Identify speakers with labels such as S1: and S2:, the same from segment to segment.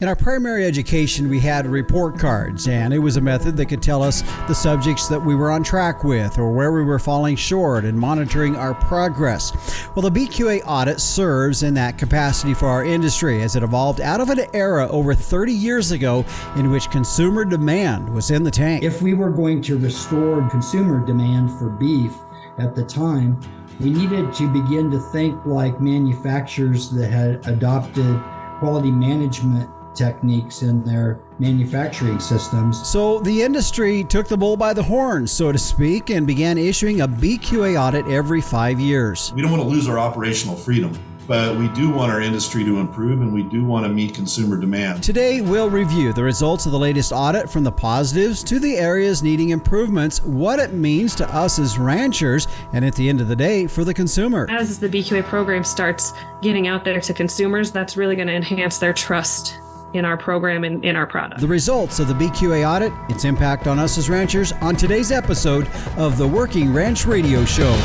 S1: In our primary education, we had report cards, and it was a method that could tell us the subjects that we were on track with or where we were falling short and monitoring our progress. Well, the BQA audit serves in that capacity for our industry as it evolved out of an era over 30 years ago in which consumer demand was in the tank.
S2: If we were going to restore consumer demand for beef at the time, we needed to begin to think like manufacturers that had adopted quality management techniques in their manufacturing systems.
S1: So the industry took the bull by the horns, so to speak, and began issuing a BQA audit every 5 years.
S3: We don't want to lose our operational freedom, but we do want our industry to improve and we do want to meet consumer demand.
S1: Today, we'll review the results of the latest audit, from the positives to the areas needing improvements, what it means to us as ranchers, and at the end of the day, for the consumer.
S4: As the BQA program starts getting out there to consumers, that's really going to enhance their trust in our program and in our product.
S1: The results of the BQA audit, its impact on us as ranchers, on today's episode of the Working Ranch Radio Show.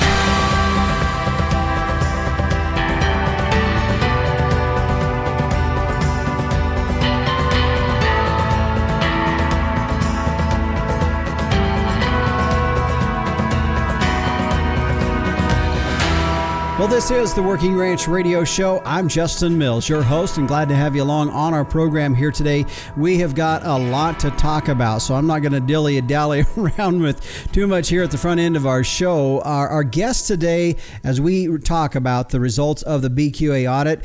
S1: Well, this is the Working Ranch Radio Show. I'm Justin Mills, your host, and glad to have you along on our program here today. We have got a lot to talk about, so I'm not going to dilly-dally around with too much here at the front end of our show. Our guest today, as we talk about the results of the BQA audit,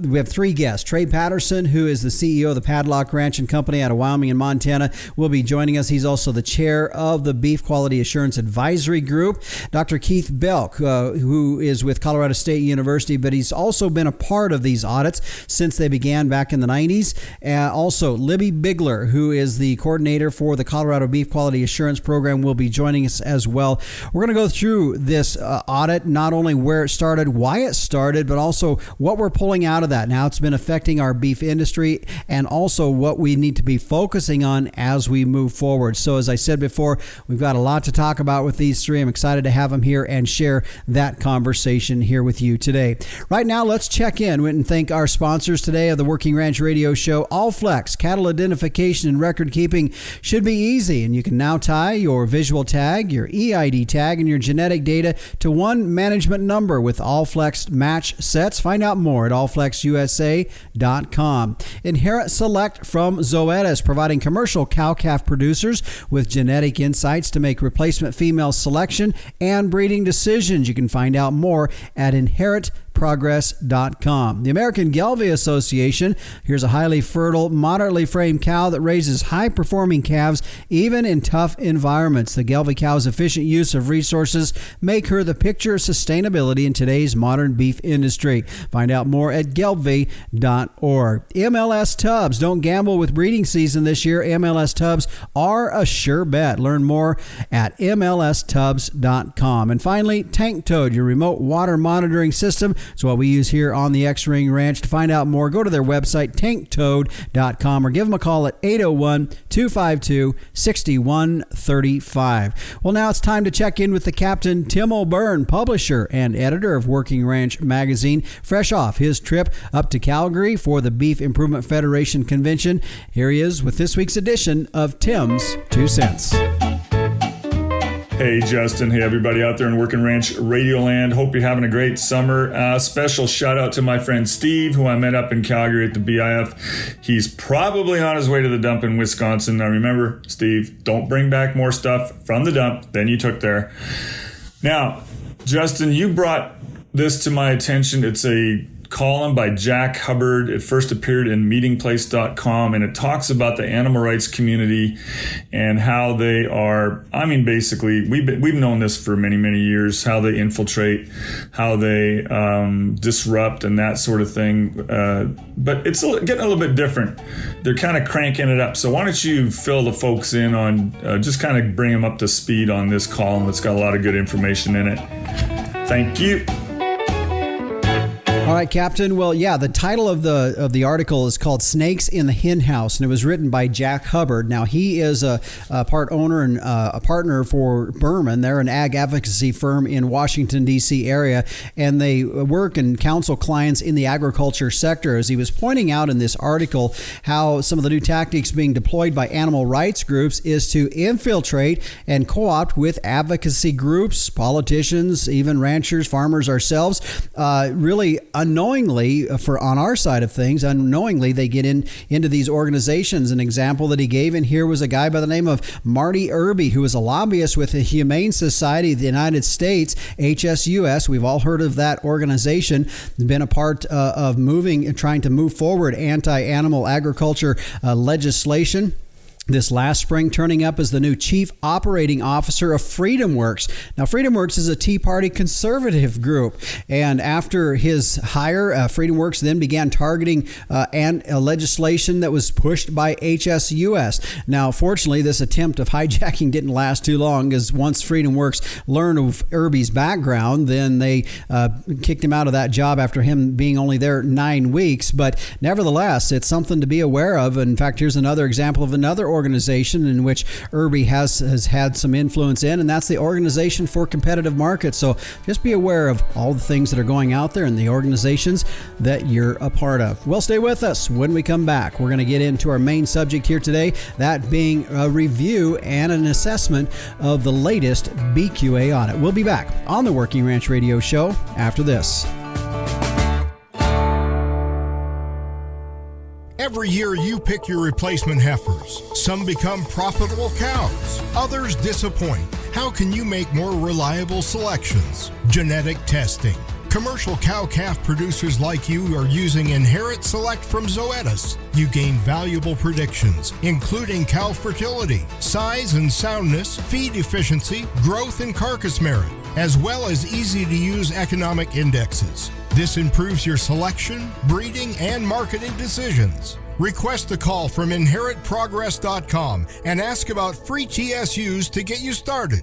S1: we have three guests. Trey Patterson, who is the CEO of the Padlock Ranch and Company out of Wyoming and Montana, will be joining us. He's also the chair of the Beef Quality Assurance Advisory Group. Dr. Keith Belk, who is with Colorado State University, but he's also been a part of these audits since they began back in the 90s. Also, Libby Bigler, who is the coordinator for the Colorado Beef Quality Assurance Program, will be joining us as well. We're going to go through this audit, not only where it started, why it started, but also what we're pulling out of that, how it's been affecting our beef industry, and also what we need to be focusing on as we move forward. So as I said before, we've got a lot to talk about with these three. I'm excited to have them here and share that conversation here with you today. Right now, let's check in and thank our sponsors today of the Working Ranch Radio Show. Allflex cattle identification and record keeping should be easy, and you can now tie your visual tag, your EID tag, and your genetic data to one management number with Allflex match sets. Find out more at allflexusa.com. Inherit Select from Zoetis, providing commercial cow-calf producers with genetic insights to make replacement female selection and breeding decisions. You can find out more at inheritprogress.com. The American Gelbvieh Association, here's a highly fertile, moderately framed cow that raises high-performing calves even in tough environments. The Gelbvieh cow's efficient use of resources make her the picture of sustainability in today's modern beef industry. Find out more at gelbvieh.org. MLS Tubs. Don't gamble with breeding season this year. MLS Tubs are a sure bet. Learn more at mlstubs.com. And finally, Tank Toad, your remote water monitoring system. It's what we use here on the X-Ring Ranch. To find out more, go to their website, tanktoad.com, or give them a call at 801-252-6135. Well, now it's time to check in with the Captain, Tim O'Byrne, publisher and editor of Working Ranch Magazine, fresh off his trip up to Calgary for the Beef Improvement Federation Convention. Here he is with this week's edition of Tim's 2 Cents.
S5: Hey, Justin. Hey, everybody out there in Working Ranch Radio Land. Hope you're having a great summer. Special shout out to my friend Steve, who I met up in Calgary at the BIF. He's probably on his way to the dump in Wisconsin. Now, remember, Steve, don't bring back more stuff from the dump than you took there. Now, Justin, you brought this to my attention. It's a column by Jack Hubbard. It first appeared in meetingplace.com, and it talks about the animal rights community and how they are, basically, we've known this for many, many years, how they infiltrate, how they disrupt and that sort of thing. But it's getting a little bit different. They're kind of cranking it up. So why don't you fill the folks in on, just kind of bring them up to speed on this column that's got a lot of good information in it. Thank you.
S1: All right, Captain. Well, yeah, the title of the article is called "Snakes in the Hen House," and it was written by Jack Hubbard. Now, he is a part owner and a partner for Berman. They're an ag advocacy firm in Washington, D.C. area, and they work and counsel clients in the agriculture sector. As he was pointing out in this article, how some of the new tactics being deployed by animal rights groups is to infiltrate and co-opt with advocacy groups, politicians, even ranchers, farmers ourselves, really unknowingly, on our side of things, unknowingly they get into these organizations. An example that he gave in here was a guy by the name of Marty Irby, who was a lobbyist with the Humane Society of the United States, HSUS. We've all heard of that organization. Been a part of trying to move forward anti-animal agriculture legislation. This last spring, turning up as the new chief operating officer of FreedomWorks. Now, FreedomWorks is a Tea Party conservative group, and after his hire, FreedomWorks then began targeting legislation that was pushed by HSUS. Now, fortunately, this attempt of hijacking didn't last too long, as once FreedomWorks learned of Irby's background, then they kicked him out of that job after him being only there 9 weeks. But nevertheless, it's something to be aware of. In fact, here's another example of another organization in which Irby has had some influence in, and that's the Organization for Competitive Markets. So just be aware of all the things that are going out there and the organizations that you're a part of. Well, stay with us. When we come back, we're going to get into our main subject here today, that being a review and an assessment of the latest BQA audit. We'll be back on the Working Ranch Radio Show after this.
S6: Every year you pick your replacement heifers. Some become profitable cows. Others disappoint. How can you make more reliable selections? Genetic testing. Commercial cow-calf producers like you are using Inherit Select from Zoetis. You gain valuable predictions, including cow fertility, size and soundness, feed efficiency, growth and carcass merit, as well as easy-to-use economic indexes. This improves your selection, breeding, and marketing decisions. Request a call from inheritprogress.com and ask about free TSUs to get you started.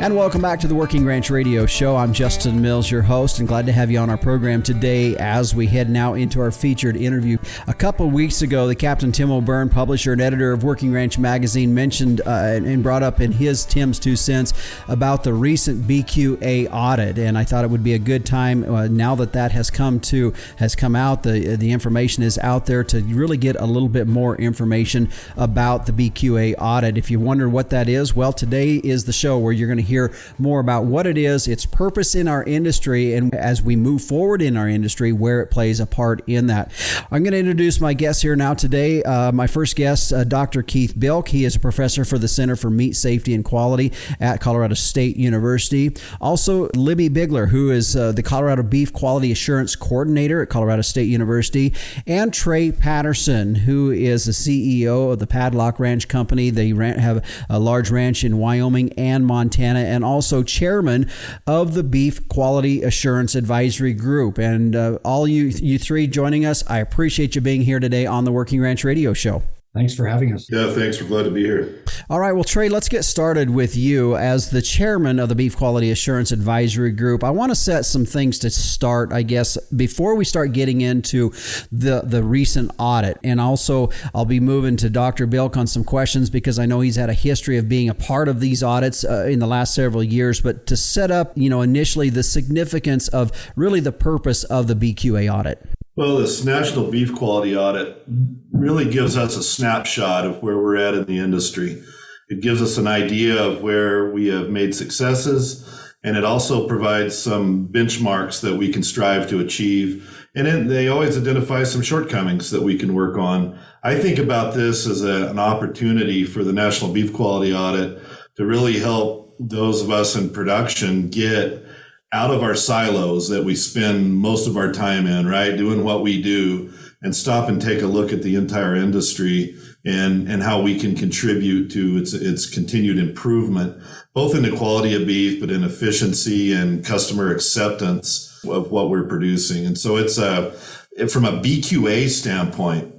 S1: And welcome back to the Working Ranch Radio Show. I'm Justin Mills, your host, and glad to have you on our program today as we head now into our featured interview. A couple of weeks ago, the Captain Tim O'Byrne, publisher and editor of Working Ranch Magazine, mentioned and brought up in his Tim's 2 cents about the recent BQA audit, and I thought it would be a good time now that has come out. The information is out there to really get a little bit more information about the BQA audit. If you wonder what that is, well, today is the show where you're going to hear more about what it is, its purpose in our industry, and as we move forward in our industry, where it plays a part in that. I'm going to introduce my guests here now today. My first guest, Dr. Keith Bilk. He is a professor for the Center for Meat Safety and Quality at Colorado State University. Also, Libby Bigler, who is the Colorado Beef Quality Assurance Coordinator at Colorado State University, and Trey Patterson, who is the CEO of the Padlock Ranch Company. They have a large ranch in Wyoming and Montana, and also chairman of the Beef Quality Assurance Advisory Group. And all you three joining us, I appreciate you being here today on the Working Ranch Radio Show.
S2: Thanks for having us.
S3: Yeah, thanks. We're glad to be here.
S1: All right. Well, Trey, let's get started with you as the chairman of the Beef Quality Assurance Advisory Group. I want to set some things to start, I guess, before we start getting into the recent audit. And also, I'll be moving to Dr. Bilk on some questions because I know he's had a history of being a part of these audits in the last several years. But to set up, initially the significance of really the purpose of the BQA audit.
S3: Well, this National Beef Quality Audit really gives us a snapshot of where we're at in the industry. It gives us an idea of where we have made successes, and it also provides some benchmarks that we can strive to achieve. And they always identify some shortcomings that we can work on. I think about this as an opportunity for the National Beef Quality Audit to really help those of us in production get out of our silos that we spend most of our time in, right? Doing what we do, and stop and take a look at the entire industry and how we can contribute to its continued improvement, both in the quality of beef, but in efficiency and customer acceptance of what we're producing. And so it's from a BQA standpoint,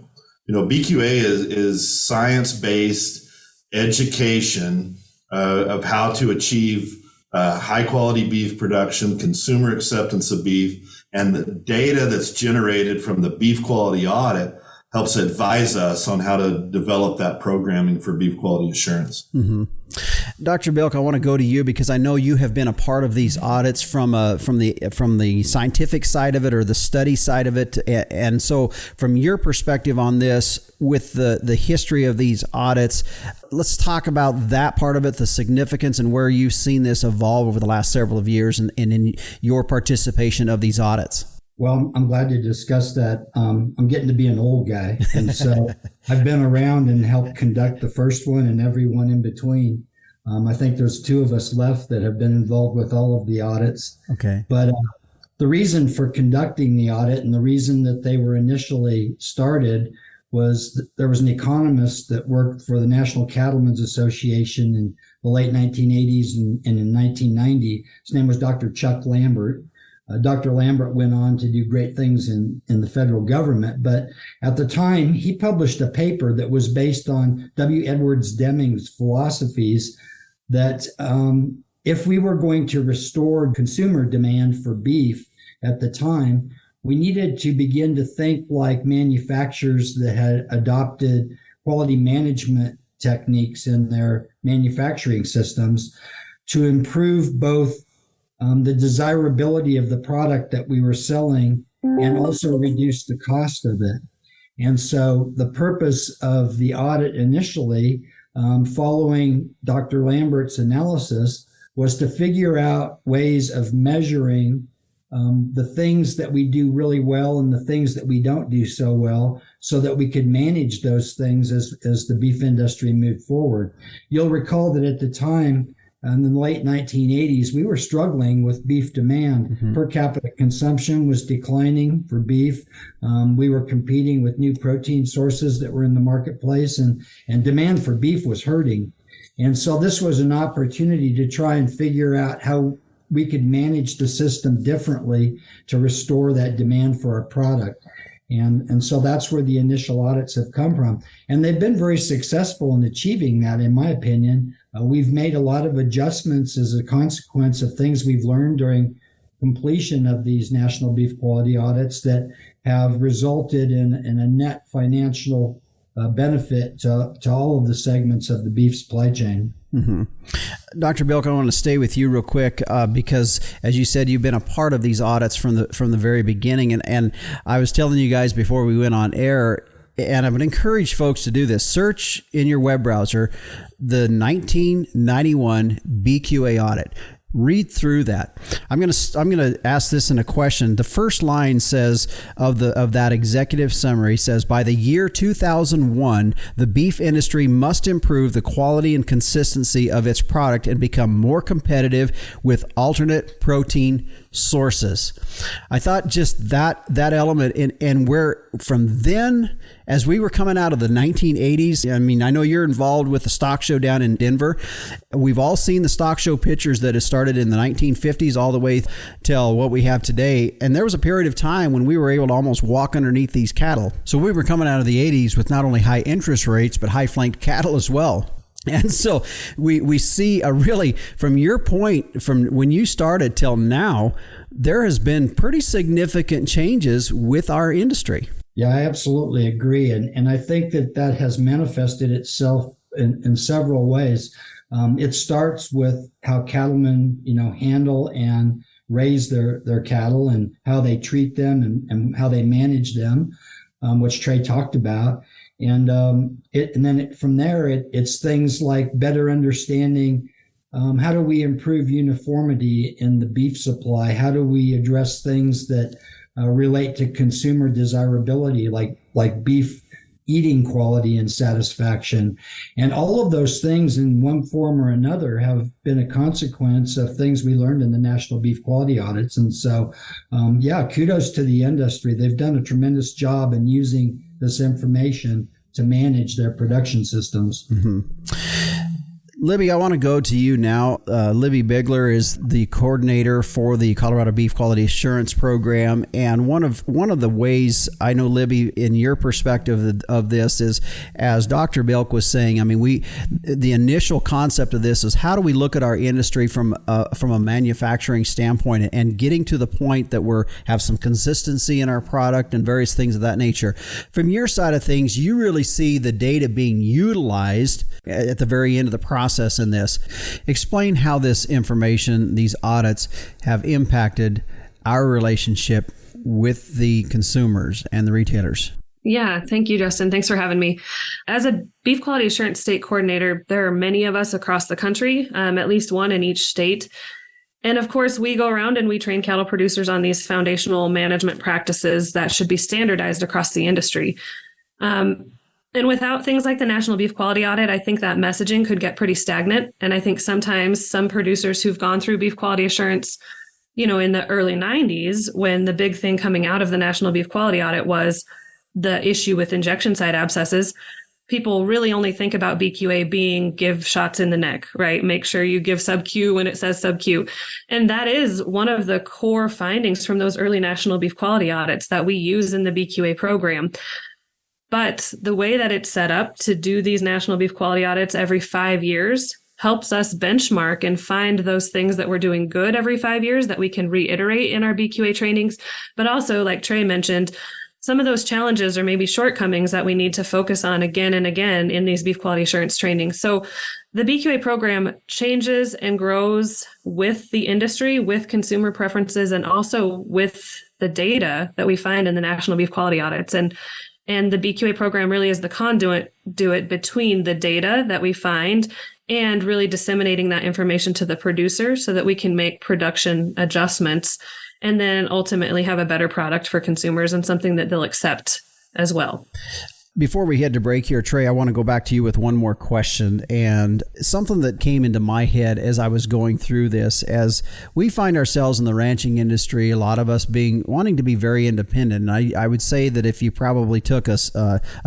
S3: BQA is science-based education of how to achieve high quality beef production, consumer acceptance of beef, and the data that's generated from the beef quality audit helps advise us on how to develop that programming for beef quality assurance.
S1: Mm-hmm. Dr. Bilk, I want to go to you because I know you have been a part of these audits from the scientific side of it or the study side of it. And so from your perspective on this, with the history of these audits, let's talk about that part of it, the significance and where you've seen this evolve over the last several of years and in your participation of these audits.
S2: Well, I'm glad to discuss that. I'm getting to be an old guy. And so I've been around and helped conduct the first one and every one in between. I think there's two of us left that have been involved with all of the audits.
S1: Okay.
S2: But the reason for conducting the audit and the reason that they were initially started was there was an economist that worked for the National Cattlemen's Association in the late 1980s and in 1990. His name was Dr. Chuck Lambert. Dr. Lambert went on to do great things in the federal government, but at the time he published a paper that was based on W. Edwards Deming's philosophies that if we were going to restore consumer demand for beef at the time, we needed to begin to think like manufacturers that had adopted quality management techniques in their manufacturing systems to improve both the desirability of the product that we were selling and also reduce the cost of it. And so the purpose of the audit initially, following Dr. Lambert's analysis, was to figure out ways of measuring the things that we do really well and the things that we don't do so well so that we could manage those things as the beef industry moved forward. You'll recall that at the time, in the late 1980s, we were struggling with beef demand. Mm-hmm. Per capita consumption was declining for beef. We were competing with new protein sources that were in the marketplace, and demand for beef was hurting. And so this was an opportunity to try and figure out how we could manage the system differently to restore that demand for our product. And so that's where the initial audits have come from. And they've been very successful in achieving that, in my opinion. We've made a lot of adjustments as a consequence of things we've learned during completion of these national beef quality audits that have resulted in a net financial benefit to all of the segments of the beef supply chain.
S1: Mm-hmm. Dr. Bilk, I want to stay with you real quick because, as you said, you've been a part of these audits from the very beginning. And I was telling you guys before we went on air, and I would encourage folks to do this. Search in your web browser the 1991 BQA audit. Read through that. I'm going to ask this in a question. The first line says of that executive summary says, by the year 2001, the beef industry must improve the quality and consistency of its product and become more competitive with alternate protein sources. I thought just that element and where from then, as we were coming out of the 1980s, I mean, I know you're involved with the stock show down in Denver. We've all seen the stock show pictures that have started in the 1950s all the way till what we have today. And there was a period of time when we were able to almost walk underneath these cattle. So we were coming out of the 80s with not only high interest rates, but high flanked cattle as well. And so we see a really, from your point, from when you started till now, there has been pretty significant changes with our industry.
S2: Yeah, I absolutely agree. And I think that has manifested itself in several ways. It starts with how cattlemen, handle and raise their cattle and how they treat them and how they manage them, which Trey talked about. And then from there, it's things like better understanding how do we improve uniformity in the beef supply? How do we address things that relate to consumer desirability, like beef eating quality and satisfaction? And all of those things in one form or another have been a consequence of things we learned in the national beef quality audits. And so, kudos to the industry. They've done a tremendous job in using this information to manage their production systems.
S1: Mm-hmm. Libby, I want to go to you now. Libby Bigler is the coordinator for the Colorado Beef Quality Assurance Program, and one of the ways I know, Libby, in your perspective of this is, as Dr. Bilk was saying, I mean, the initial concept of this is how do we look at our industry from a manufacturing standpoint and getting to the point that we have some consistency in our product and various things of that nature. From your side of things, you really see the data being utilized at the very end of the process in this. Explain how this information, these audits, have impacted our relationship with the consumers and the retailers.
S4: Yeah, thank you, Justin. Thanks for having me. As a beef quality assurance state coordinator, there are many of us across the country, at least one in each state. And of course, we go around and we train cattle producers on these foundational management practices that should be standardized across the industry. And without things like the National Beef Quality Audit, I think that messaging could get pretty stagnant. And I think sometimes some producers who've gone through beef quality assurance, in the early 90s, when the big thing coming out of the National Beef Quality Audit was the issue with injection site abscesses, people really only think about BQA being give shots in the neck, right? Make sure you give sub-Q when it says sub-Q. And that is one of the core findings from those early National Beef Quality Audits that we use in the BQA program. But the way that it's set up to do these National Beef Quality Audits every 5 years helps us benchmark and find those things that we're doing good every 5 years that we can reiterate in our BQA trainings. But also, like Trey mentioned, some of those challenges or maybe shortcomings that we need to focus on again and again in these beef quality assurance trainings. So the BQA program changes and grows with the industry, with consumer preferences, and also with the data that we find in the National Beef Quality Audits. And the BQA program really is the conduit between the data that we find and really disseminating that information to the producer so that we can make production adjustments and then ultimately have a better product for consumers and something that they'll accept as well.
S1: Before we head to break here, Trey, I want to go back to you with one more question, and something that came into my head as I was going through this. As we find ourselves in the ranching industry, a lot of us wanting to be very independent. And I would say that if you probably took a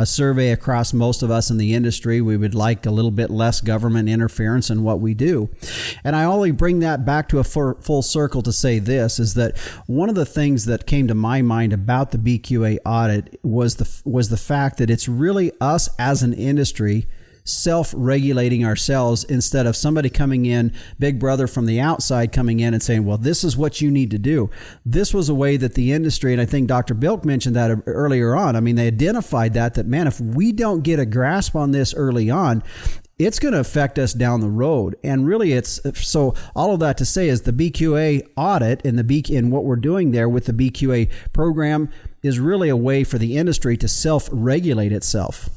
S1: survey across most of us in the industry, we would like a little bit less government interference in what we do. And I only bring that back to a full circle to say this, is that one of the things that came to my mind about the BQA audit was the fact that it's really us as an industry self-regulating ourselves instead of somebody coming in, big brother from the outside coming in and saying, well, this is what you need to do. This was a way that the industry, and I think Dr. Bilk mentioned that earlier on. I mean, they identified that man, if we don't get a grasp on this early on, it's going to affect us down the road. And really so all of that to say is the BQA audit and what we're doing there with the BQA program is really a way for the industry to self-regulate itself.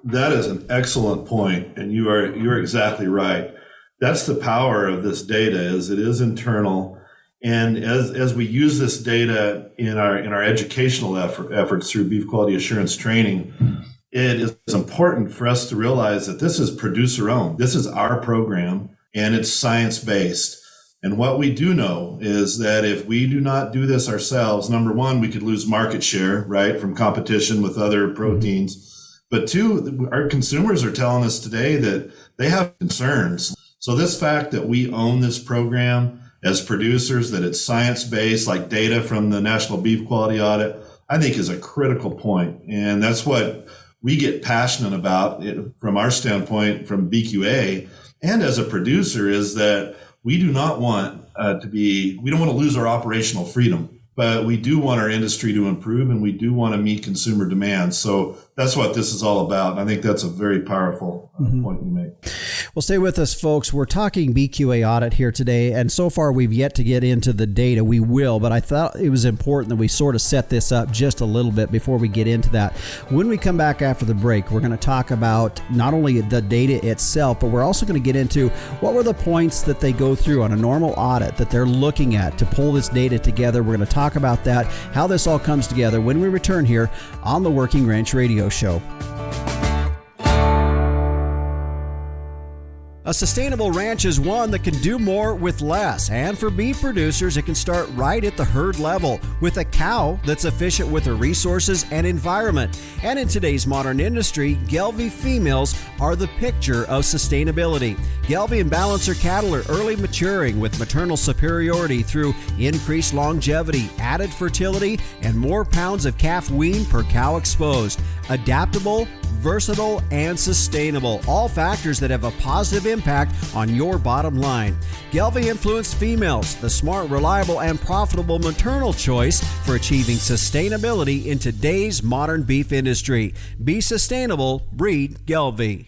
S3: That is an excellent point, and you're exactly right. That's the power of this data, is it is internal, and as we use this data in our educational efforts through beef quality assurance training, it is important for us to realize that this is producer owned. This is our program, and it's science-based. And what we do know is that if we do not do this ourselves, number one, we could lose market share, right, from competition with other proteins. But two, our consumers are telling us today that they have concerns. So this fact that we own this program as producers, that it's science-based, like data from the National Beef Quality Audit, I think is a critical point. And that's what we get passionate about from our standpoint, from BQA, and as a producer, is that we do not want we don't want to lose our operational freedom, but we do want our industry to improve, and we do want to meet consumer demands. So that's what this is all about. And I think that's a very powerful point you make.
S1: Well, stay with us, folks. We're talking BQA audit here today, and so far we've yet to get into the data. We will, but I thought it was important that we sort of set this up just a little bit before we get into that. When we come back after the break, we're going to talk about not only the data itself, but we're also going to get into what were the points that they go through on a normal audit that they're looking at to pull this data together. We're going to talk about that, how this all comes together when we return here on the Working Ranch Radio Show. A sustainable ranch is one that can do more with less, and for beef producers, it can start right at the herd level with a cow that's efficient with her resources and environment. And in today's modern industry, Gelbvieh females are the picture of sustainability. Gelbvieh and Balancer cattle are early maturing with maternal superiority through increased longevity, added fertility, and more pounds of calf wean per cow exposed. Adaptable, versatile, and sustainable. All factors that have a positive impact on your bottom line. Gelbvieh influenced females, the smart, reliable, and profitable maternal choice for achieving sustainability in today's modern beef industry. Be sustainable, breed Gelbvieh.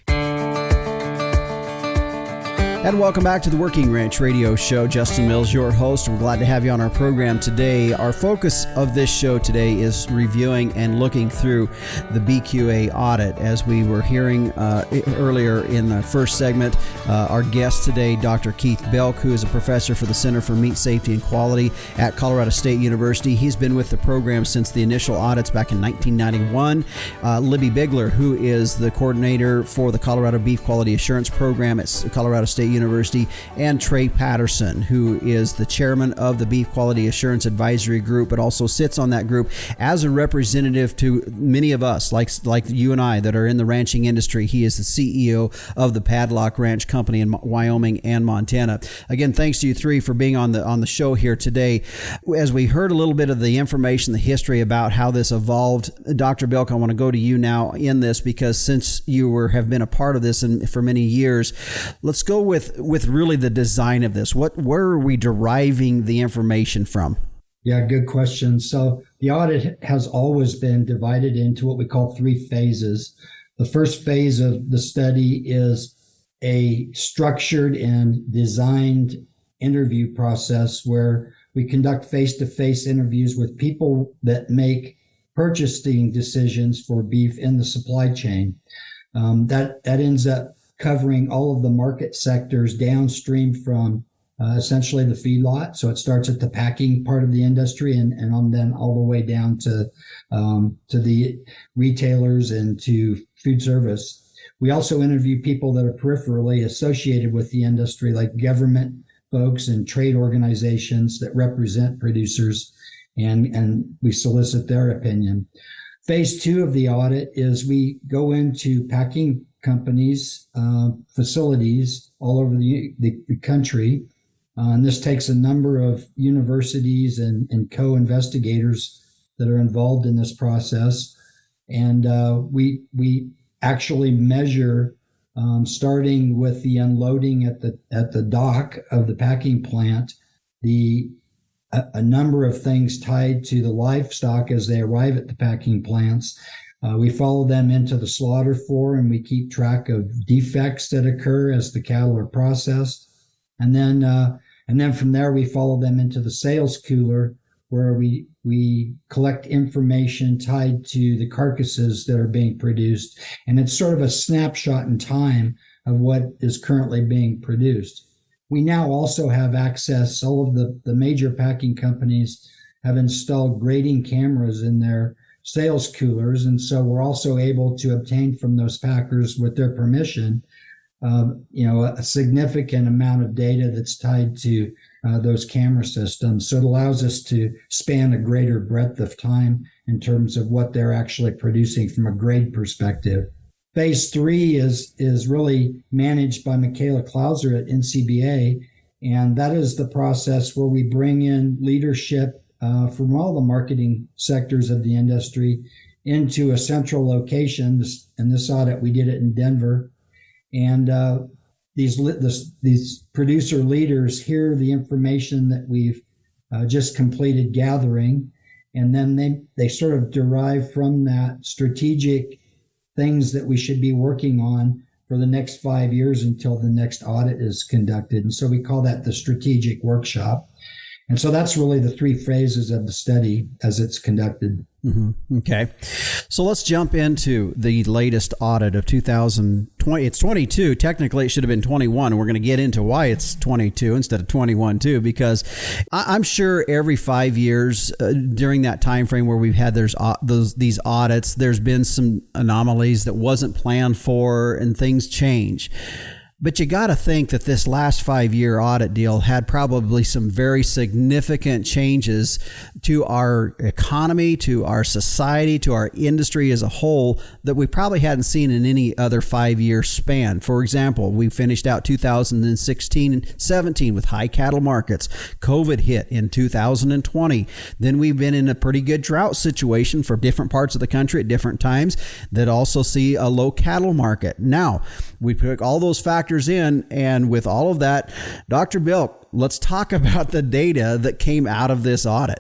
S1: And welcome back to the Working Ranch Radio Show. Justin Mills, your host. We're glad to have you on our program today. Our focus of this show today is reviewing and looking through the BQA audit. As we were hearing earlier in the first segment, our guest today, Dr. Keith Belk, who is a professor for the Center for Meat Safety and Quality at Colorado State University. He's been with the program since the initial audits back in 1991. Libby Bigler, who is the coordinator for the Colorado Beef Quality Assurance Program at Colorado State University, and Trey Patterson, who is the chairman of the Beef Quality Assurance Advisory Group, but also sits on that group as a representative to many of us, like you and I, that are in the ranching industry. He is the CEO of the Padlock Ranch Company in Wyoming and Montana. Again, thanks to you three for being on the show here today. As we heard a little bit of the information, the history about how this evolved, Dr. Belk, I want to go to you now in this, because since you have been a part of this and for many years, let's go with really the design of this. Where are we deriving the information from?
S2: Yeah, good question. So the audit has always been divided into what we call 3 phases. The first phase of the study is a structured and designed interview process where we conduct face-to-face interviews with people that make purchasing decisions for beef in the supply chain. That ends up covering all of the market sectors downstream from essentially the feedlot. So it starts at the packing part of the industry and then all the way down to the retailers and to food service. We also interview people that are peripherally associated with the industry, like government folks and trade organizations that represent producers, and we solicit their opinion. Phase 2 of the audit is we go into packing companies, facilities all over the country. And this takes a number of universities and co-investigators that are involved in this process. And we actually measure, starting with the unloading at the dock of the packing plant, a number of things tied to the livestock as they arrive at the packing plants. We follow them into the slaughter floor, and we keep track of defects that occur as the cattle are processed. And then from there, we follow them into the sales cooler, where we collect information tied to the carcasses that are being produced. And it's sort of a snapshot in time of what is currently being produced. We now also have access. All of the major packing companies have installed grading cameras in their sales coolers. And so we're also able to obtain from those packers, with their permission, a significant amount of data that's tied to those camera systems. So it allows us to span a greater breadth of time in terms of what they're actually producing from a grade perspective. Phase 3 is really managed by Michaela Clauser at NCBA. And that is the process where we bring in leadership from all the marketing sectors of the industry into a central location. In this audit, we did it in Denver. And these producer leaders hear the information that we've just completed gathering, and then they sort of derive from that strategic things that we should be working on for the next 5 years until the next audit is conducted. And so we call that the strategic workshop. And so that's really the 3 phases of the study as it's conducted.
S1: Mm-hmm. Okay. So let's jump into the latest audit of 2020. It's 22. Technically, it should have been 21. We're going to get into why it's 22 instead of 21, too, because I'm sure every 5 years during that time frame where we've had these audits, there's been some anomalies that wasn't planned for and things change. But you got to think that this last 5-year audit deal had probably some very significant changes to our economy, to our society, to our industry as a whole that we probably hadn't seen in any other 5-year span. For example, we finished out 2016 and 17 with high cattle markets. COVID hit in 2020. Then we've been in a pretty good drought situation for different parts of the country at different times that also see a low cattle market. Now, we put all those factors in, and with all of that, Dr. Bilk, let's talk about the data that came out of this audit.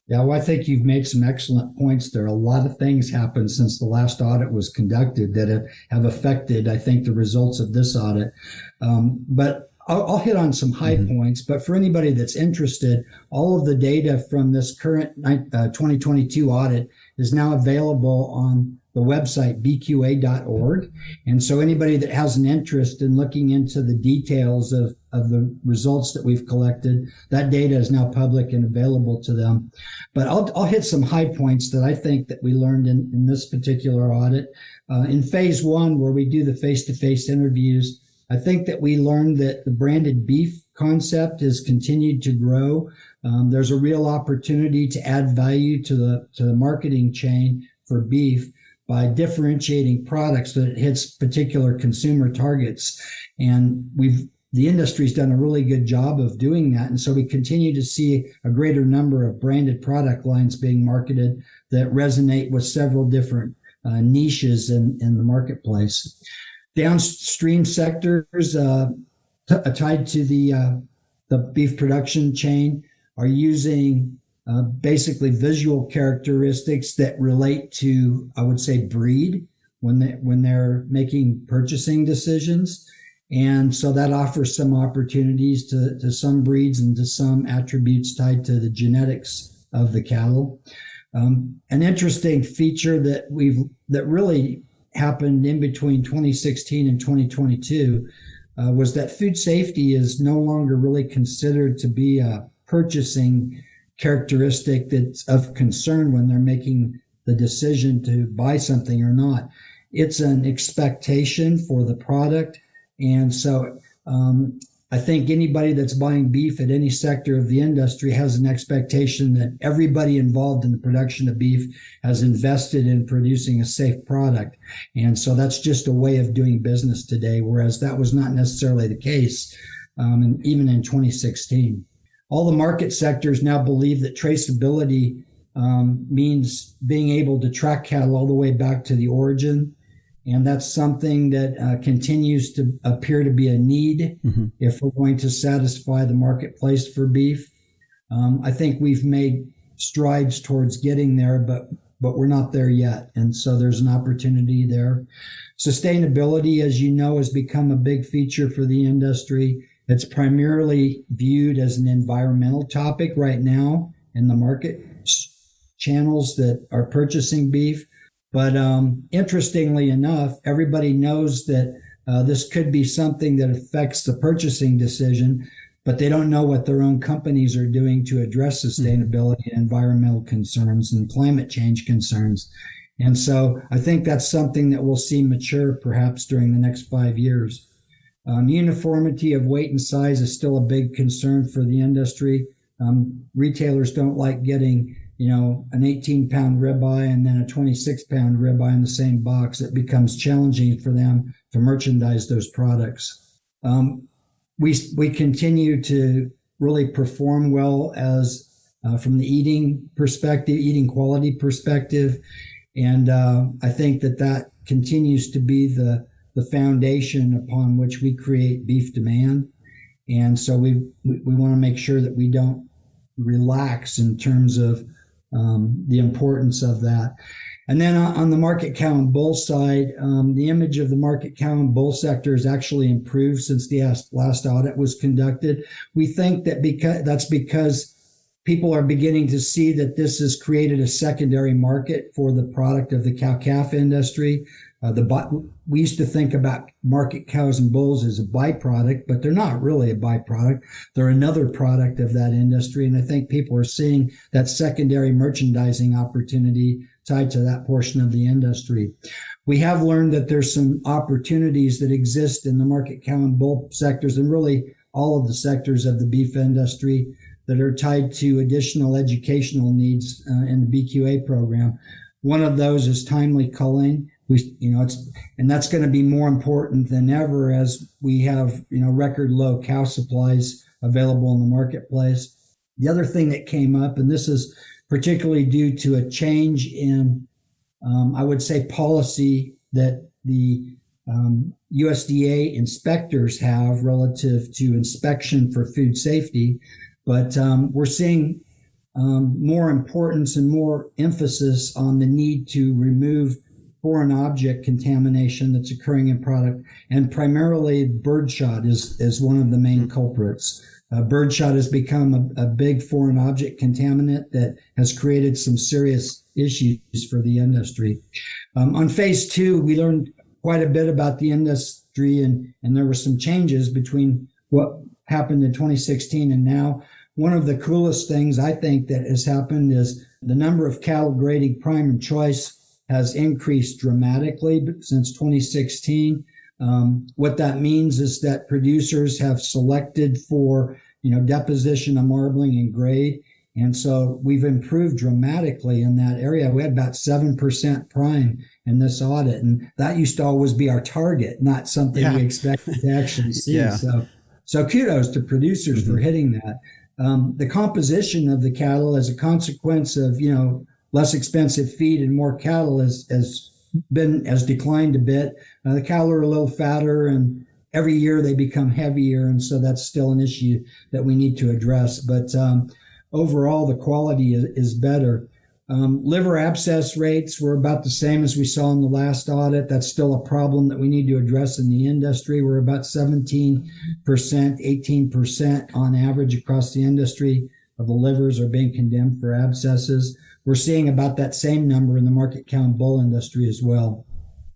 S2: Yeah, well, I think you've made some excellent points there. A lot of things happened since the last audit was conducted that have affected, I think, the results of this audit. But I'll hit on some high points. But for anybody that's interested, all of the data from this current 2022 audit is now available on the website bqa.org. And so anybody that has an interest in looking into the details of the results that we've collected, that data is now public and available to them. But I'll hit some high points that I think that we learned in this particular audit. In phase 1, where we do the face-to-face interviews, I think that we learned that the branded beef concept has continued to grow. There's a real opportunity to add value to the marketing chain for beef by differentiating products that it hits particular consumer targets. And the industry's done a really good job of doing that. And so we continue to see a greater number of branded product lines being marketed that resonate with several different niches in the marketplace. Downstream sectors tied to the beef production chain are using basically visual characteristics that relate to, I would say, breed when they're making purchasing decisions. And so that offers some opportunities to some breeds and to some attributes tied to the genetics of the cattle. An interesting feature that really happened in between 2016 and 2022 was that food safety is no longer really considered to be a purchasing characteristic that's of concern when they're making the decision to buy something or not. It's an expectation for the product. And so I think anybody that's buying beef at any sector of the industry has an expectation that everybody involved in the production of beef has invested in producing a safe product. And so that's just a way of doing business today, whereas that was not necessarily the case even in 2016. All the market sectors now believe that traceability means being able to track cattle all the way back to the origin. And that's something that continues to appear to be a need if we're going to satisfy the marketplace for beef. I think we've made strides towards getting there, but we're not there yet. And so there's an opportunity there. Sustainability, as you know, has become a big feature for the industry. It's primarily viewed as an environmental topic right now in the market channels that are purchasing beef. But interestingly enough, everybody knows that this could be something that affects the purchasing decision, but they don't know what their own companies are doing to address sustainability and environmental concerns and climate change concerns. And so I think that's something that we'll see mature perhaps during the next 5 years. Uniformity of weight and size is still a big concern for the industry. Retailers don't like getting an 18-pound ribeye and then a 26-pound ribeye in the same box. It becomes challenging for them to merchandise those products. We continue to really perform well as from the eating quality perspective. And I think that continues to be the foundation upon which we create beef demand. And so we want to make sure that we don't relax in terms of the importance of that. And then on the market cow and bull side, the image of the market cow and bull sector has actually improved since the last audit was conducted. We think that because people are beginning to see that this has created a secondary market for the product of the cow-calf industry. We used to think about market cows and bulls as a byproduct, but they're not really a byproduct. They're another product of that industry. And I think people are seeing that secondary merchandising opportunity tied to that portion of the industry. We have learned that there's some opportunities that exist in the market cow and bull sectors, and really all of the sectors of the beef industry, that are tied to additional educational needs in the BQA program. One of those is timely culling. And that's going to be more important than ever as we have, record low cow supplies available in the marketplace. The other thing that came up, and this is particularly due to a change in, I would say, policy that the USDA inspectors have relative to inspection for food safety. But we're seeing more importance and more emphasis on the need to remove foreign object contamination that's occurring in product. And primarily birdshot is one of the main culprits. Birdshot has become a big foreign object contaminant that has created some serious issues for the industry. On phase 2, we learned quite a bit about the industry, and there were some changes between what happened in 2016 and now. One of the coolest things I think that has happened is the number of cattle grading prime and choice has increased dramatically since 2016. What that means is that producers have selected for, deposition of marbling and grade. And so we've improved dramatically in that area. We had about 7% prime in this audit. And that used to always be our target, not something we expected to actually see.
S1: Yeah.
S2: So kudos to producers for hitting that. The composition of the cattle as a consequence of, less expensive feed and more cattle has declined a bit. The cattle are a little fatter, and every year they become heavier. And so that's still an issue that we need to address. But overall, the quality is better. Liver abscess rates were about the same as we saw in the last audit. That's still a problem that we need to address in the industry. We're about 17%, 18% on average across the industry of the livers are being condemned for abscesses. We're seeing about that same number in the market cow and bull industry as well.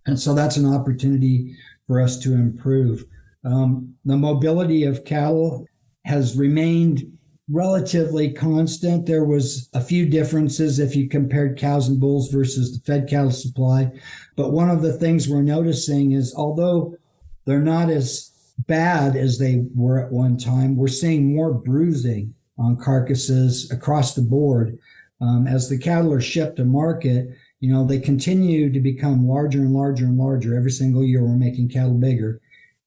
S2: And so that's an opportunity for us to improve. The mobility of cattle has remained relatively constant. There was a few differences if you compared cows and bulls versus the fed cattle supply. But one of the things we're noticing is, although they're not as bad as they were at one time, we're seeing more bruising on carcasses across the board. As the cattle are shipped to market, they continue to become larger and larger and larger. Every single year we're making cattle bigger.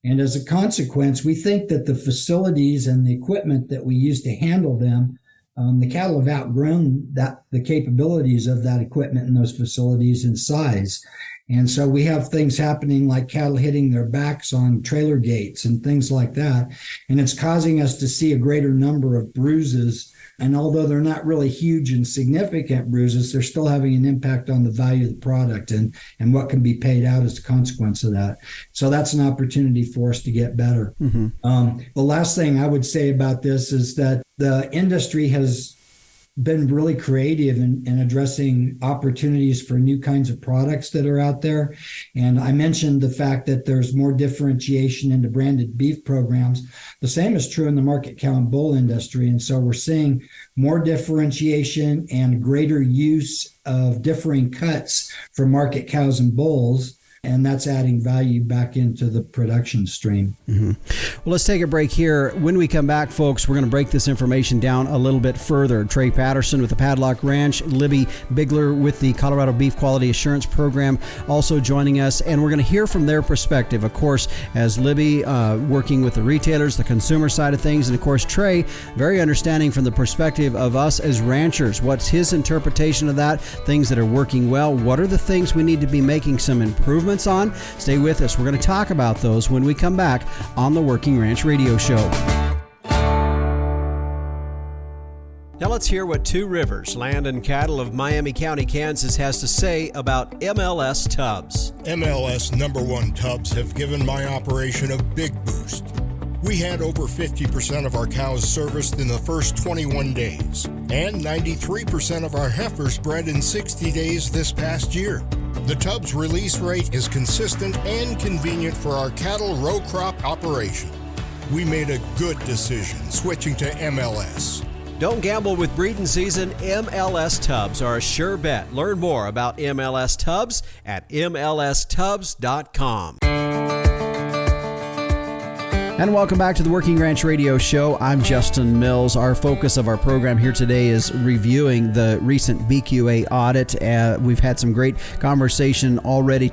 S2: And as a consequence, we think that the facilities and the equipment that we use to handle them, the cattle have outgrown the capabilities of that equipment in those facilities in size. And so we have things happening like cattle hitting their backs on trailer gates and things like that. And it's causing us to see a greater number of bruises. And although they're not really huge and significant bruises, they're still having an impact on the value of the product and what can be paid out as a consequence of that. So that's an opportunity for us to get better. Mm-hmm. The last thing I would say about this is that the industry has been really creative in addressing opportunities for new kinds of products that are out there. And I mentioned the fact that there's more differentiation into branded beef programs. The same is true in the market cow and bull industry. And so we're seeing more differentiation and greater use of differing cuts for market cows and bulls. And that's adding value back into the production stream.
S1: Mm-hmm. Well, let's take a break here. When we come back, folks, we're going to break this information down a little bit further. Trey Patterson with the Padlock Ranch, Libby Bigler with the Colorado Beef Quality Assurance Program also joining us. And we're going to hear from their perspective, of course, as Libby working with the retailers, the consumer side of things. And of course, Trey, very understanding from the perspective of us as ranchers. What's his interpretation of that? Things that are working well. What are the things we need to be making some improvements on? Stay with us. We're going to talk about those when we come back on the Working Ranch Radio Show. Now let's hear what Two Rivers Land and Cattle of Miami County, Kansas has to say about MLS tubs.
S6: MLS #1 tubs have given my operation a big boost. We had over 50% of our cows serviced in the first 21 days, and 93% of our heifers bred in 60 days this past year. The tub's release rate is consistent and convenient for our cattle row crop operation. We made a good decision switching to MLS.
S1: Don't gamble with breeding season. MLS tubs are a sure bet. Learn more about MLS tubs at mlstubs.com. And welcome back to the Working Ranch Radio Show. I'm Justin Mills. Our focus of our program here today is reviewing the recent BQA audit. We've had some great conversation already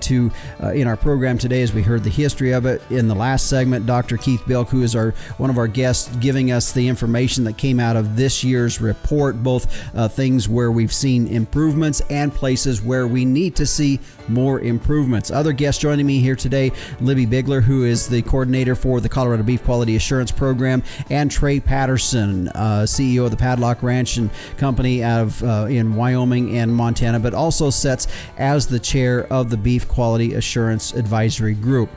S1: in our program today as we heard the history of it. In the last segment, Dr. Keith Bilk, who is one of our guests, giving us the information that came out of this year's report, both things where we've seen improvements and places where we need to see more improvements. Other guests joining me here today, Libby Bigler, who is the coordinator for the Colorado Beef Quality Assurance Program, and Trey Patterson, CEO of the Padlock Ranch and Company out of in Wyoming and Montana, but also sits as the chair of the Beef Quality Assurance Advisory Group.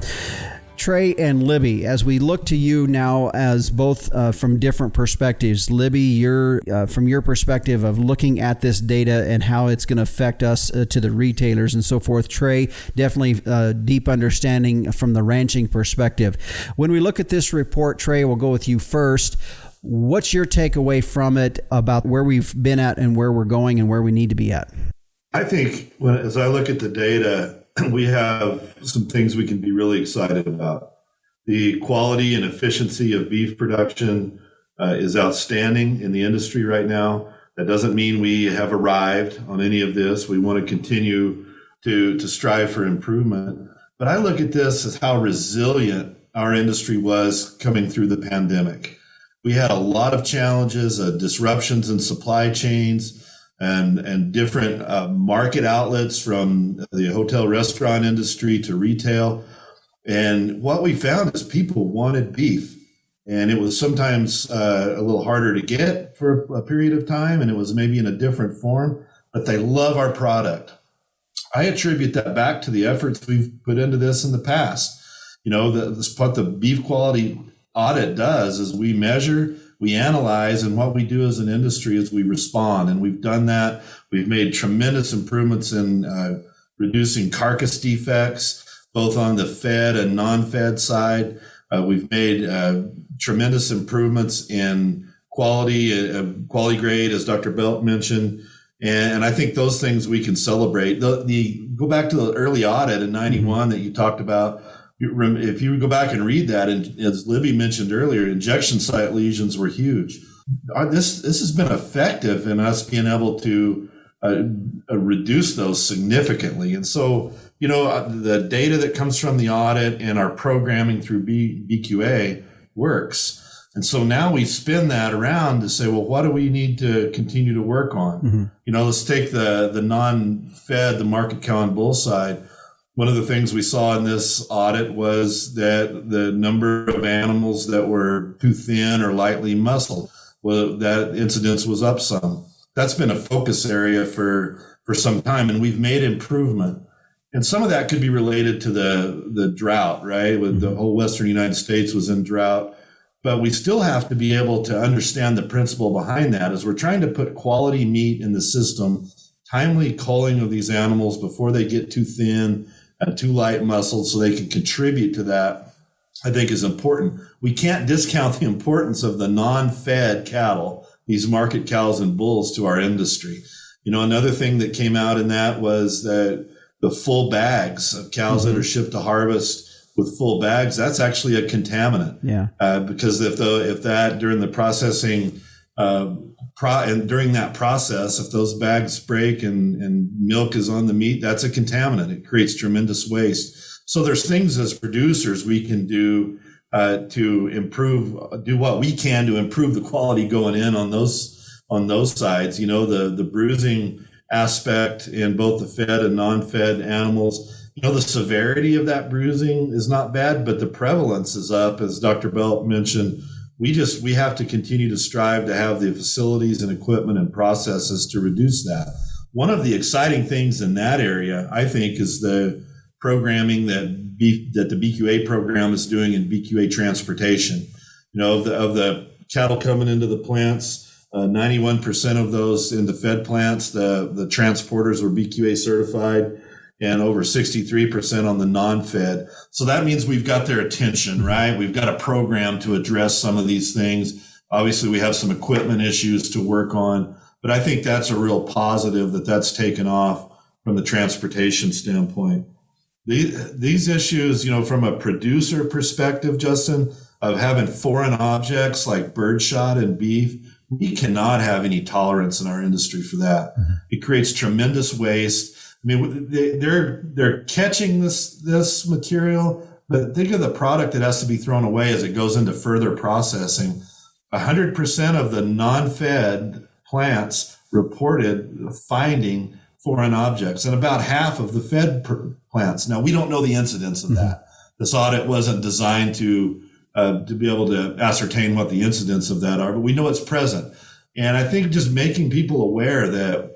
S1: Trey and Libby, as we look to you now as both from different perspectives, Libby, you're from your perspective of looking at this data and how it's going to affect us to the retailers and so forth. Trey, definitely deep understanding from the ranching perspective. When we look at this report, Trey, we'll go with you first. What's your takeaway from it about where we've been at and where we're going and where we need to be at?
S3: I think as I look at the data, we have some things we can be really excited about. The quality and efficiency of beef production is outstanding in the industry right now. That doesn't mean we have arrived on any of this. We want to continue to strive for improvement. But I look at this as how resilient our industry was coming through the pandemic. We had a lot of challenges, disruptions in supply chains, and different market outlets, from the hotel restaurant industry to retail. And what we found is people wanted beef, and it was sometimes a little harder to get for a period of time, and it was maybe in a different form, but they love our product. I attribute that back to the efforts we've put into this in the past. You know, what the beef quality audit does is we measure, we analyze, and what we do as an industry is we respond. And we've done that. We've made tremendous improvements in reducing carcass defects, both on the fed and non-fed side. We've made tremendous improvements in quality grade, as Dr. Belt mentioned. And I think those things we can celebrate. Go back to the early audit in 91 that you talked about. If you go back and read that, and as Libby mentioned earlier, injection site lesions were huge. This has been effective in us being able to reduce those significantly. And so, you know, the data that comes from the audit and our programming through BQA works. And so now we spin that around to say, well, what do we need to continue to work on? Mm-hmm. You know, let's take the non-fed, the market cow and bull side. One of the things we saw in this audit was that the number of animals that were too thin or lightly muscled, well, that incidence was up some. That's been a focus area for some time, and we've made improvement. And some of that could be related to the drought, right? With the whole Western United States was in drought. But we still have to be able to understand the principle behind that as we're trying to put quality meat in the system, timely culling of these animals before they get too thin and too light muscled so they can contribute to that, I think is important. We can't discount the importance of the non-fed cattle, these market cows and bulls, to our industry. You know, another thing that came out in that was that the full bags of cows that are shipped to harvest with full bags, that's actually a contaminant. Yeah. Because if that during the processing and during that process, if those bags break and milk is on the meat, that's a contaminant. It creates tremendous waste. So there's things as producers we can do do what we can to improve the quality going in on those sides. You know, the bruising aspect in both the fed and non-fed animals. You know, the severity of that bruising is not bad, but the prevalence is up, as Dr. Belt mentioned. We have to continue to strive to have the facilities and equipment and processes to reduce that. One of the exciting things in that area, I think, is the programming that the BQA program is doing in BQA transportation. You know, of the cattle coming into the plants, 91% of those in the fed plants, the transporters were BQA certified, and over 63% on the non-fed. So that means we've got their attention, right? We've got a program to address some of these things. Obviously, we have some equipment issues to work on, but I think that's a real positive that that's taken off from the transportation standpoint. These issues, from a producer perspective, Justin, of having foreign objects like birdshot and beef, we cannot have any tolerance in our industry for that. Mm-hmm. It creates tremendous waste. I mean, they're catching this material, but think of the product that has to be thrown away as it goes into further processing. 100% of the non-fed plants reported finding foreign objects, and about half of the fed plants. Now, we don't know the incidence of that. This audit wasn't designed to be able to ascertain what the incidents of that are, but we know it's present. And I think just making people aware that,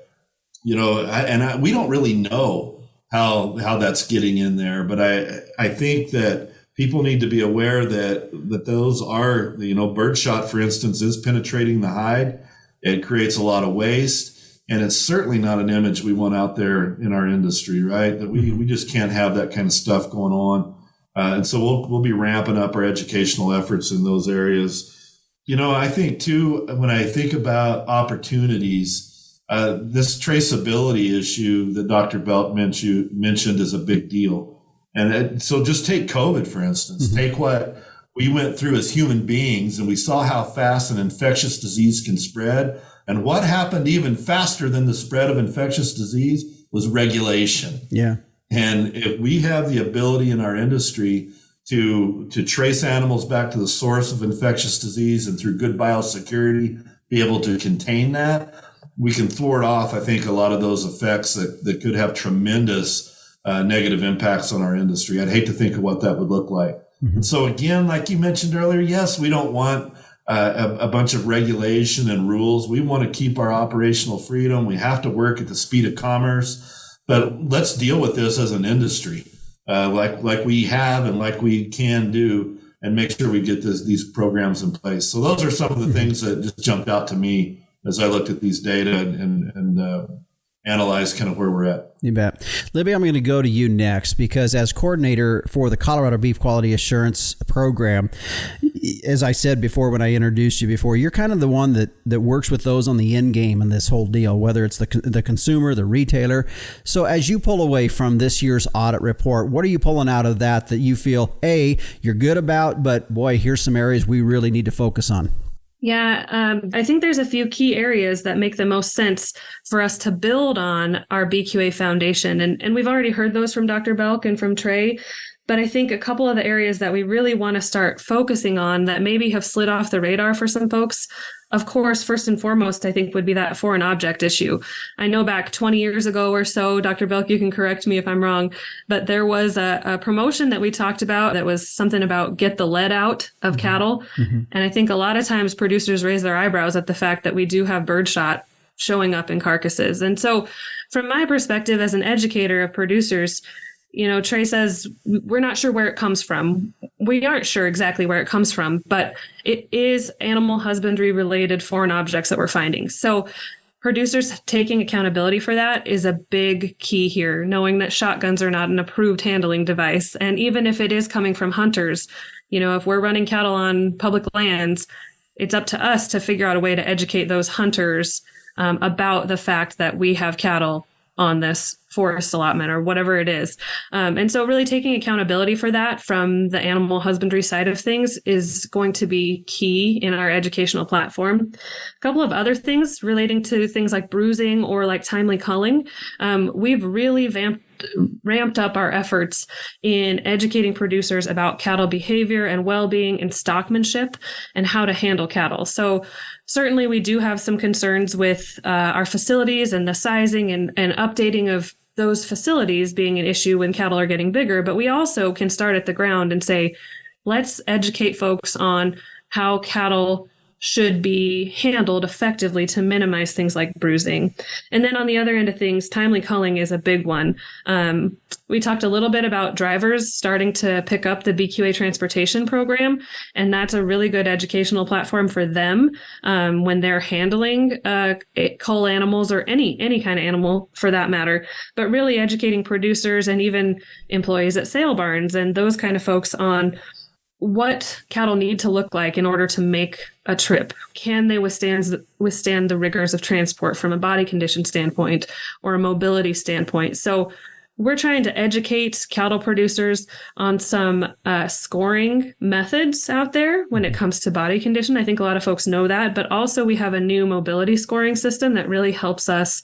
S3: we don't really know how that's getting in there, but I think that people need to be aware that those are, birdshot, for instance, is penetrating the hide. It creates a lot of waste. And it's certainly not an image we want out there in our industry, right? That we just can't have that kind of stuff going on. And so we'll be ramping up our educational efforts in those areas. I think too, when I think about opportunities, this traceability issue that Dr. Belk mentioned is a big deal. And so just take COVID, for instance. Mm-hmm. Take what we went through as human beings, and we saw how fast an infectious disease can spread. And what happened even faster than the spread of infectious disease was regulation. Yeah. And if we have the ability in our industry to trace animals back to the source of infectious disease and through good biosecurity be able to contain that, we can thwart off, I think, a lot of those effects that could have tremendous negative impacts on our industry. I'd hate to think of what that would look like. Mm-hmm. And so again, like you mentioned earlier, yes, we don't want a bunch of regulation and rules. We want to keep our operational freedom. We have to work at the speed of commerce, but let's deal with this as an industry, like we have and like we can do, and make sure we get these programs in place. So those are some of the things that just jumped out to me as I looked at these data and analyze kind of where we're at.
S1: You bet. Libby, I'm going to go to you next, because as coordinator for the Colorado Beef Quality Assurance Program, as I said before when I introduced you before, you're kind of the one that works with those on the end game in this whole deal, whether it's the consumer, the retailer. So as you pull away from this year's audit report, what are you pulling out of that you feel, A, you're good about, but boy, here's some areas we really need to focus on?
S4: Yeah, I think there's a few key areas that make the most sense for us to build on our BQA foundation. And we've already heard those from Dr. Belk and from Trey. But I think a couple of the areas that we really want to start focusing on that maybe have slid off the radar for some folks, of course, first and foremost, I think would be that foreign object issue. I know back 20 years ago or so, Dr. Belk, you can correct me if I'm wrong, but there was a promotion that we talked about that was something about get the lead out of cattle. Mm-hmm. And I think a lot of times producers raise their eyebrows at the fact that we do have birdshot showing up in carcasses. And so from my perspective as an educator of producers, Trey says, we're not sure where it comes from. We aren't sure exactly where it comes from, but it is animal husbandry related foreign objects that we're finding. So producers taking accountability for that is a big key here, knowing that shotguns are not an approved handling device. And even if it is coming from hunters, if we're running cattle on public lands, it's up to us to figure out a way to educate those hunters about the fact that we have cattle on this forest allotment or whatever it is. And so really taking accountability for that from the animal husbandry side of things is going to be key in our educational platform. A couple of other things relating to things like bruising or like timely culling. We've really ramped up our efforts in educating producers about cattle behavior and well-being and stockmanship and how to handle cattle. So certainly we do have some concerns with our facilities and the sizing and updating of those facilities being an issue when cattle are getting bigger. But we also can start at the ground and say, let's educate folks on how cattle should be handled effectively to minimize things like bruising. And then on the other end of things, timely culling is a big one. We talked a little bit about drivers starting to pick up the BQA transportation program, and that's a really good educational platform for them when they're handling cull animals or any kind of animal for that matter, but really educating producers and even employees at sale barns and those kind of folks on what cattle need to look like in order to make a trip. Can they withstand the rigors of transport from a body condition standpoint or a mobility standpoint? So we're trying to educate cattle producers on some scoring methods out there when it comes to body condition. I think a lot of folks know that, but also we have a new mobility scoring system that really helps us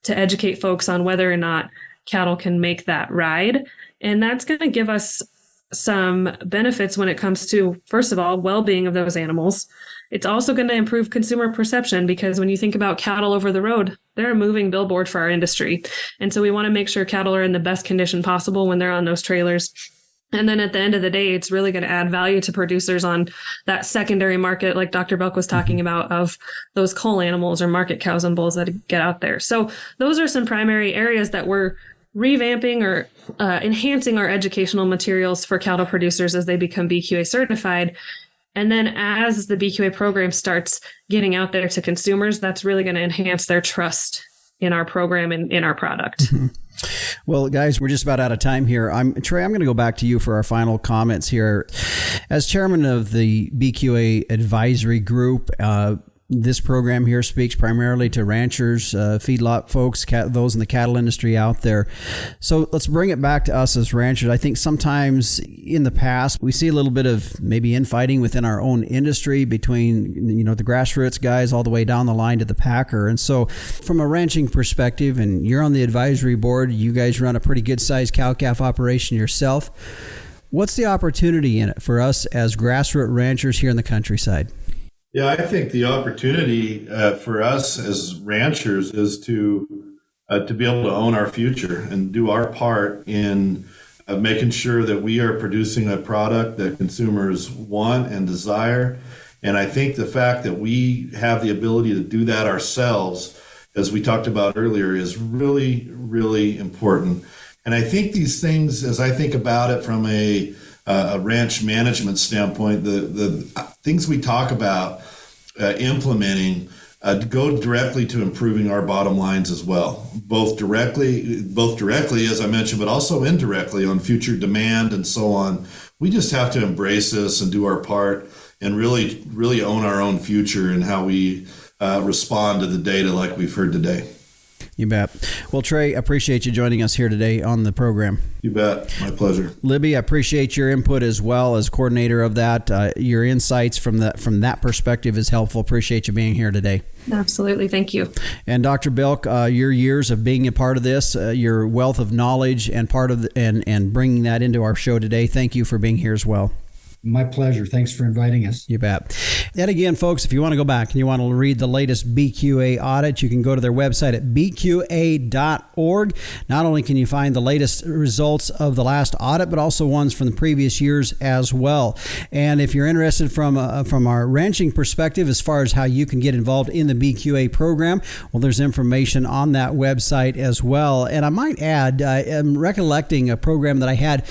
S4: to educate folks on whether or not cattle can make that ride. And that's going to give us some benefits when it comes to, first of all, well-being of those animals. It's also going to improve consumer perception, because when you think about cattle over the road, they're a moving billboard for our industry. And so we want to make sure cattle are in the best condition possible when they're on those trailers. And then at the end of the day, it's really going to add value to producers on that secondary market, like Dr. Belk was talking about, of those cull animals or market cows and bulls that get out there. So those are some primary areas that we're revamping or enhancing our educational materials for cattle producers as they become BQA certified. And then as the BQA program starts getting out there to consumers, that's really going to enhance their trust in our program and in our product.
S1: Mm-hmm. Well, guys, we're just about out of time here. Trey, I'm going to go back to you for our final comments here. As chairman of the BQA advisory group, this program here speaks primarily to ranchers, feedlot folks, those in the cattle industry out there. So let's bring it back to us as ranchers. I think sometimes in the past we see a little bit of maybe infighting within our own industry between, the grassroots guys all the way down the line to the packer. And so from a ranching perspective, and you're on the advisory board, you guys run a pretty good sized cow-calf operation yourself. What's the opportunity in it for us as grassroots ranchers here in the countryside?
S3: Yeah, I think the opportunity for us as ranchers is to be able to own our future and do our part in making sure that we are producing a product that consumers want and desire. And I think the fact that we have the ability to do that ourselves, as we talked about earlier, is really, really important. And I think these things, as I think about it from a ranch management standpoint, the things we talk about implementing go directly to improving our bottom lines as well, both directly, as I mentioned, but also indirectly on future demand and so on. We just have to embrace this and do our part and really, really own our own future and how we respond to the data like we've heard today.
S1: You bet. Well, Trey, appreciate you joining us here today on the program.
S3: You bet. My pleasure.
S1: Libby, I appreciate your input as well as coordinator of that. Your insights from that perspective is helpful. Appreciate you being here today.
S4: Absolutely. Thank you.
S1: And Dr. Belk, your years of being a part of this, your wealth of knowledge and and bringing that into our show today. Thank you for being here as well.
S2: My pleasure. Thanks for inviting us.
S1: You bet. And again, folks, if you want to go back and you want to read the latest BQA audit, you can go to their website at bqa.org. Not only can you find the latest results of the last audit, but also ones from the previous years as well. And if you're interested from our ranching perspective, as far as how you can get involved in the BQA program, well, there's information on that website as well. And I might add, I'm recollecting a program that I had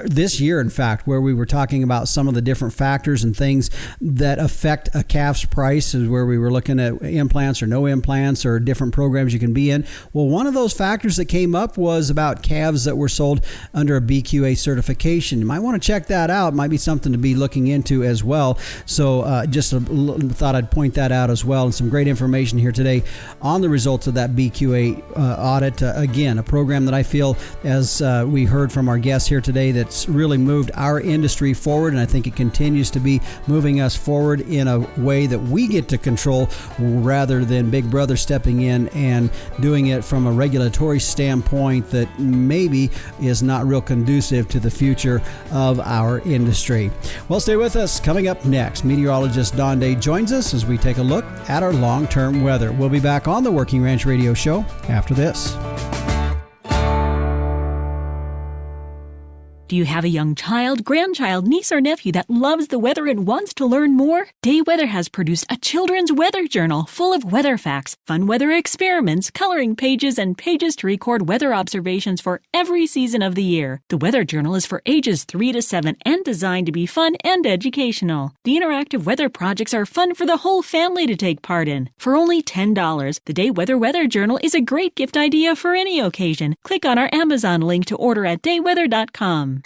S1: this year, in fact, where we were talking about some of the different factors and things that affect a calf's price, is where we were looking at implants or no implants or different programs you can be in. Well, one of those factors that came up was about calves that were sold under a BQA certification. You might want to check that out. It might be something to be looking into as well. So just thought I'd point that out as well. And some great information here today on the results of that BQA audit. Again, a program that I feel, as we heard from our guests here today, that's really moved our industry forward. And I think it continues to be moving us forward in a way that we get to control, rather than Big Brother stepping in and doing it from a regulatory standpoint that maybe is not real conducive to the future of our industry. Well, stay with us. Coming up next, meteorologist Don Day joins us as we take a look at our long-term weather. We'll be back on the Working Ranch Radio Show after this.
S7: Do you have a young child, grandchild, niece, or nephew that loves the weather and wants to learn more? Day Weather has produced a children's weather journal full of weather facts, fun weather experiments, coloring pages, and pages to record weather observations for every season of the year. The weather journal is for ages 3 to 7 and designed to be fun and educational. The interactive weather projects are fun for the whole family to take part in. For only $10, the Day Weather Journal is a great gift idea for any occasion. Click on our Amazon link to order at dayweather.com.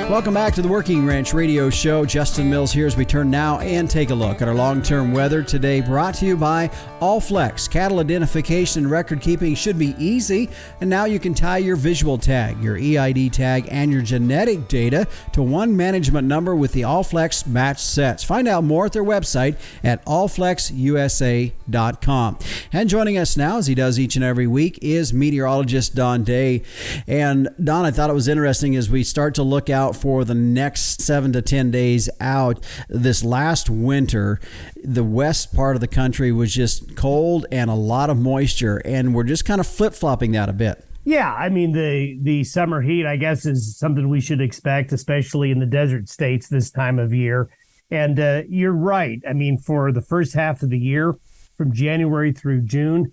S1: Welcome back to the Working Ranch Radio Show. Justin Mills here as we turn now and take a look at our long-term weather today, brought to you by Allflex. Cattle identification and record keeping should be easy, and now you can tie your visual tag, your EID tag, and your genetic data to one management number with the Allflex match sets. Find out more at their website at allflexusa.com. And joining us now, as he does each and every week, is meteorologist Don Day. And Don, I thought it was interesting as we start to look out for the next 7 to 10 days out. This last winter, the west part of the country was just cold and a lot of moisture, and we're just kind of flip-flopping that a bit.
S8: Yeah, I mean, the summer heat, I guess, is something we should expect, especially in the desert states this time of year. And you're right. I mean, for the first half of the year, from January through June,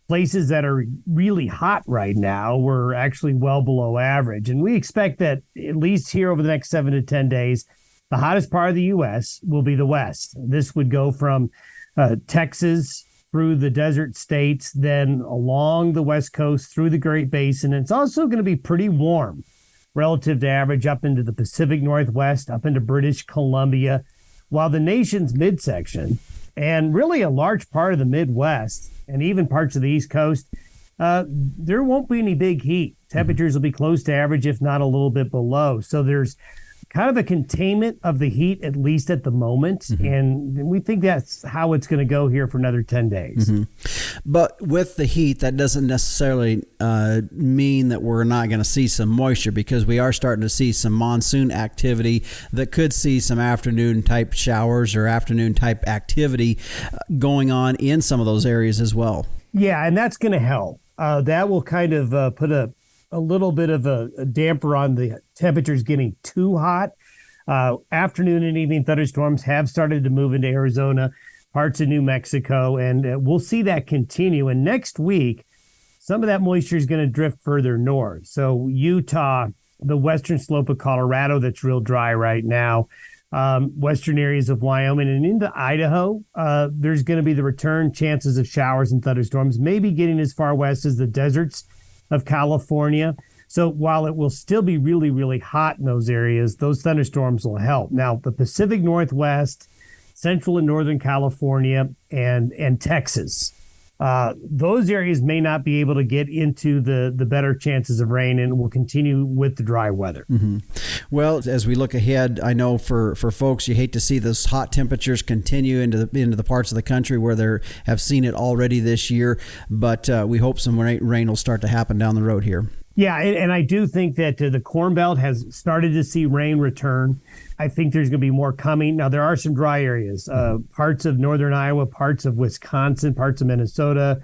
S8: places that are really hot right now were actually well below average. And we expect that at least here over the next 7 to 10 days, the hottest part of the U.S. will be the West. This would go from Texas through the desert states, then along the West Coast through the Great Basin. And it's also going to be pretty warm relative to average up into the Pacific Northwest, up into British Columbia, while the nation's midsection and really a large part of the Midwest and even parts of the East Coast, there won't be any big heat. Temperatures will be close to average, if not a little bit below. So there's kind of a containment of the heat, at least at the moment. Mm-hmm. And we think that's how it's going to go here for another 10 days.
S1: Mm-hmm. But with the heat, that doesn't necessarily mean that we're not going to see some moisture, because we are starting to see some monsoon activity that could see some afternoon type showers or afternoon type activity going on in some of those areas as well.
S8: Yeah, and that's going to help. That will kind of put a little bit of a damper on the temperatures getting too hot. Afternoon and evening thunderstorms have started to move into Arizona, parts of New Mexico, and we'll see that continue. And next week, some of that moisture is going to drift further north. So Utah, the western slope of Colorado that's real dry right now, western areas of Wyoming and into Idaho, there's going to be the return chances of showers and thunderstorms, maybe getting as far west as the deserts of California. So while it will still be really, really hot in those areas, those thunderstorms will help. Now, the Pacific Northwest, Central and Northern California, and Texas, those areas may not be able to get into the better chances of rain, and will continue with the dry weather.
S1: Mm-hmm. Well, as we look ahead, I know for folks, you hate to see those hot temperatures continue into the parts of the country where they have seen it already this year, but we hope some rain will start to happen down the road here.
S8: Yeah, and I do think that the Corn Belt has started to see rain return. I think there's going to be more coming. Now, there are some dry areas, parts of northern Iowa, parts of Wisconsin, parts of Minnesota,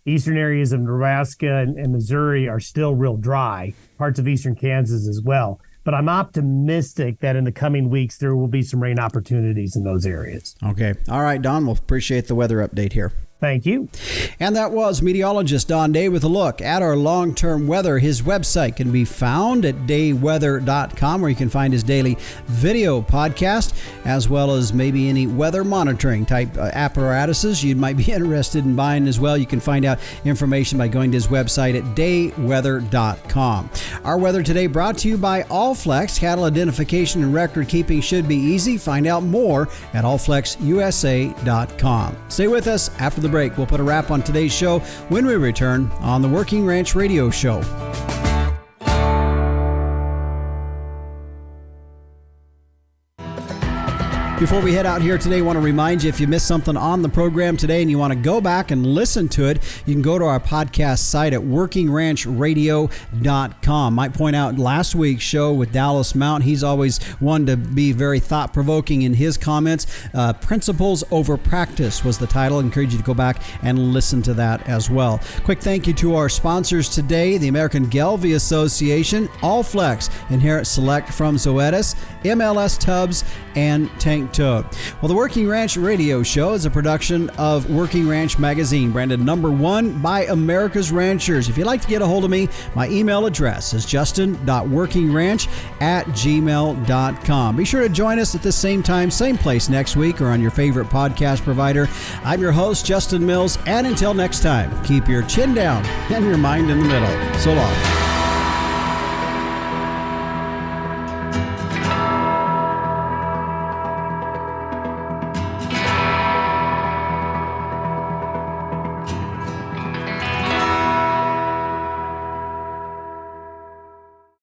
S8: eastern areas of Nebraska and Missouri are still real dry, parts of eastern Kansas as well. But I'm optimistic that in the coming weeks, there will be some rain opportunities in those areas.
S1: Okay. All right, Don, we'll appreciate the weather update here.
S8: Thank you.
S1: And that was meteorologist Don Day with a look at our long-term weather. His website can be found at dayweather.com, where you can find his daily video podcast, as well as maybe any weather monitoring type apparatuses you might be interested in buying as well. You can find out information by going to his website at dayweather.com. Our weather today brought to you by Allflex. Cattle identification and record keeping should be easy. Find out more at allflexusa.com. Stay with us after the break. We'll put a wrap on today's show when we return on the Working Ranch Radio Show. Before we head out here today, I want to remind you, if you missed something on the program today and you want to go back and listen to it, you can go to our podcast site at workingranchradio.com. Might point out last week's show with Dallas Mount. He's always one to be very thought-provoking in his comments. Principles over Practice was the title. I encourage you to go back and listen to that as well. Quick thank you to our sponsors today, the American Gelbvieh Association, Allflex, Inherit Select from Zoetis, MLS Tubs, and Tank Toad. Well, the Working Ranch Radio Show is a production of Working Ranch Magazine, branded #1 by America's Ranchers. If you'd like to get a hold of me, my email address is justin.workingranch@gmail.com. Be sure to join us at the same time, same place next week, or on your favorite podcast provider. I'm your host, Justin Mills, and until next time, keep your chin down and your mind in the middle. So long.